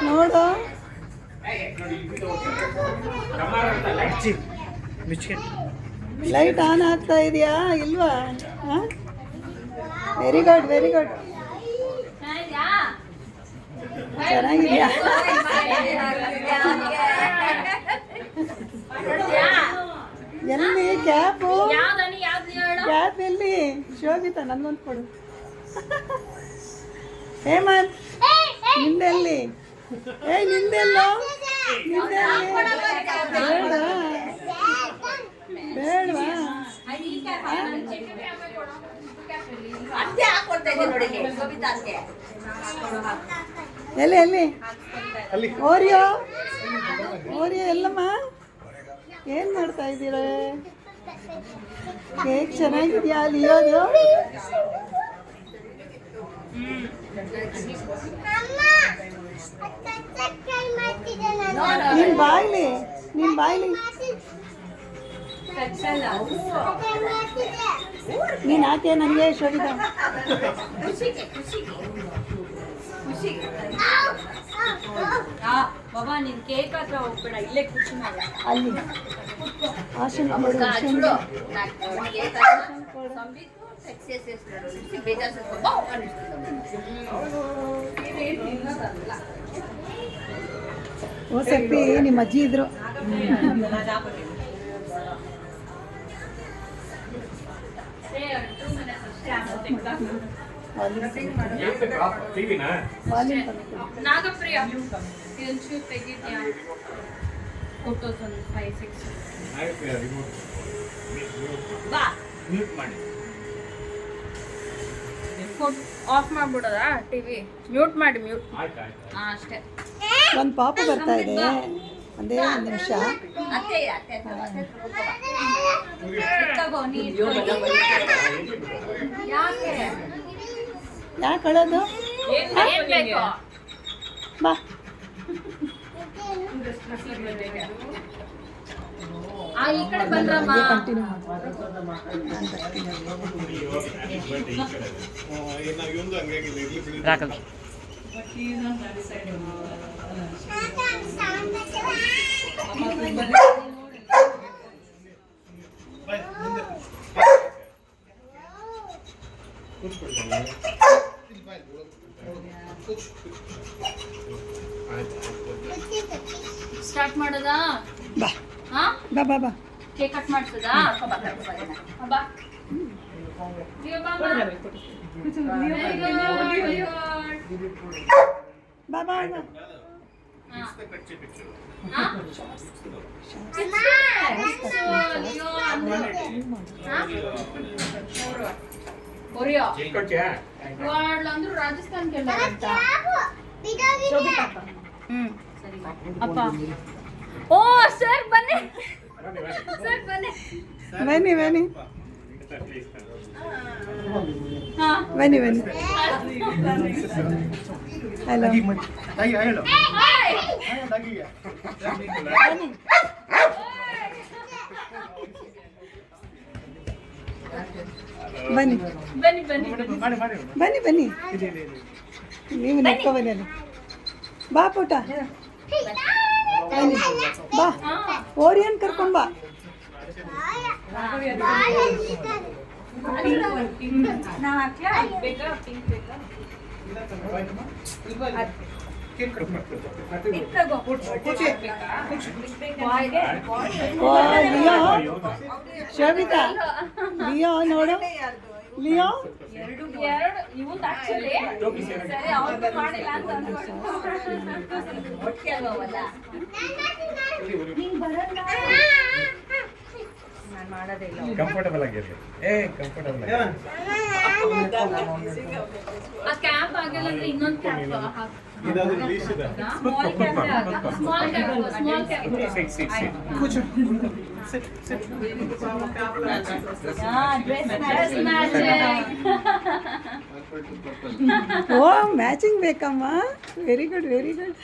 ನೋಡು light on ಆಗ್ತಾ ಇದೆಯಾ ಇಲ್ವಾ? Very good very good. ಚೆನ್ನಾಗಿದೆಯಾ? ಎಲ್ಲಿ ಕ್ಯಾಪು? ಕ್ಯಾಪ್ ಎಲ್ಲಿ? ಶೋಭಿತಾ ನನಗೊಂದು ಕೊಡು. ಹೇಮಂತ್ ನಿಂದೆಲ್ಲಿ? ನಿಂದೆಲ್ಲೋ? ಬೇಡವಾ? ಎಲ್ಲಿ ಎಲ್ಲಿ? Oreo Oreo Yellamma? ಏನು ಮಾಡ್ತಾ ಇದ್ದೀರ? ಕೇಕ್ ಚೆನ್ನಾಗಿದೆಯಾ ಲಿಯೋದು? ನಿನ್ ಬಾಯ್ಲಿ ನೀನ್ ಹಾಕೆ ನನಗೆ ಶೋಭಿತಾ. ಬಾಬಾ ನೀನ್ ಕೇಕ್ ಹತ್ರ ಹೋಗ್ಬೇಡ, ಇಲ್ಲೇ ಖುಷಿ ಮಾಡ. ಅಲ್ಲಿ ಆಶನ್ ಓಸಪ್ಪಿ ನಿಮ್ಮ ಅಜ್ಜಿ ಇದ್ರು. ನಾಗಪ್ರಿಯ ಇದೊಂಚೂರು ತೆಗಿದ್ಯಾ ಫೋಟೋಸ್ ಒಂದು 5-6 ಬಾ ಆಫ್ ಮಾಡ್ಬಿಡೋದಾ ಟಿವಿ? ಮ್ಯೂಟ್ ಮಾಡಿ ಮ್ಯೂಟ್. ಅಷ್ಟೇ. ಒಂದು ಪಾಪ ಬರ್ತಾ ಇದೆ, ಒಂದೇ ಒಂದು ನಿಮಿಷ. ಯಾಕೆ ಅಳೋದು? ಬಾ ಈ ಕಡೆ ಬಂದ್ರಮ್ಮ. ಕಂಟಿನ್ಯೂ ರಾಕಲ್ ಸ್ಟಾರ್ಟ್ ಮಾಡೋದಾ? ಬಾ ಹಾ ಬಾ ಬಾ ಬಾ. ಕೇಕ್ ಕಟ್ ಮಾಡ್ಸೋದಾ? ಬಾ ಬಾ ಬಾ ಅಂದ್ರು ರಾಜಸ್ಥಾನ್ ಅಪ್ಪ. ಓ ಸರ್ ಬನ್ನಿ, ಸರ್ ಬನ್ನಿ ಬನ್ನಿ ಬನ್ನಿ ಬನ್ನಿ ಬನ್ನಿ. ಹಲೋ ಬನ್ನಿ ಬನ್ನಿ ಬನ್ನಿ ಬನ್ನಿ ಬನ್ನಿ. ನೀವು ನಡ್ಕೊ ಬನ್ನಿ ಅಲ್ಲಿ. ಬಾ ಪುಟ ಬನ್ನಿ ಬಾ. ಓರಿಯನ್ ಕರ್ಕೊಂಡ್ ಬಾ. ಶೋಭಿತಾ ಲಿಯೋ ನೋಡು, ಲಿಯೋ ಎರಡು ಇವತ್ತು ಆಕ್ಚುಲಿ ಸರಿ ಅವ್ರು ಮಾಡಿಲ್ಲ ಅಂತ ಒಟ್ಟಿಗೆ ಅಲ್ವಲ್ಲ ನಾನು ಮಾಡೋದೇ ಇಲ್ಲ. ಕಂಫರ್ಟಬಲ್ ಆಗಿರ್ಲಿ. ಕಂಫರ್ಟಬಲ್ ಆ ಕ್ಯಾಪ್ ಆಗಿಲ್ಲ ಅಂದ್ರೆ ಇನ್ನೊಂದು ಕ್ಯಾಪ್ ಓ ಮ್ಯಾಚಿಂಗ್ ಬೇಕಮ್ಮ. Very good very good.